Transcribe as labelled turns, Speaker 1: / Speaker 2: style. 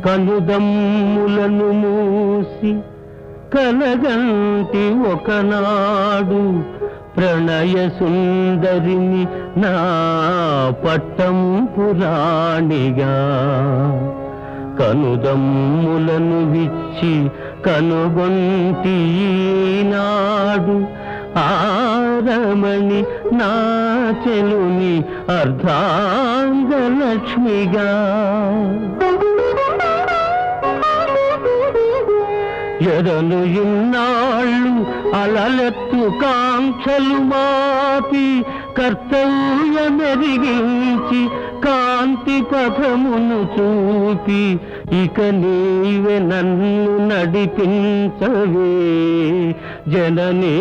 Speaker 1: కనుదమ్ములను మూసి కలగంటి ఒకనాడు ప్రణయ సుందరిని నా పట్టం పురాణిగా కనుదమ్ములను విచ్చి కనుగొంటి ఈనాడు ఆరమణి నా చెలుని అర్ధాంగలక్ష్మిగా ఎరను ఇన్నాళ్ళు అలలెత్తు కాంక్షలు మాపి కర్తవ్యమెరిగించి కాంతి పథమును చూపి ఇక నీవే నన్ను నడిపించవే జననీ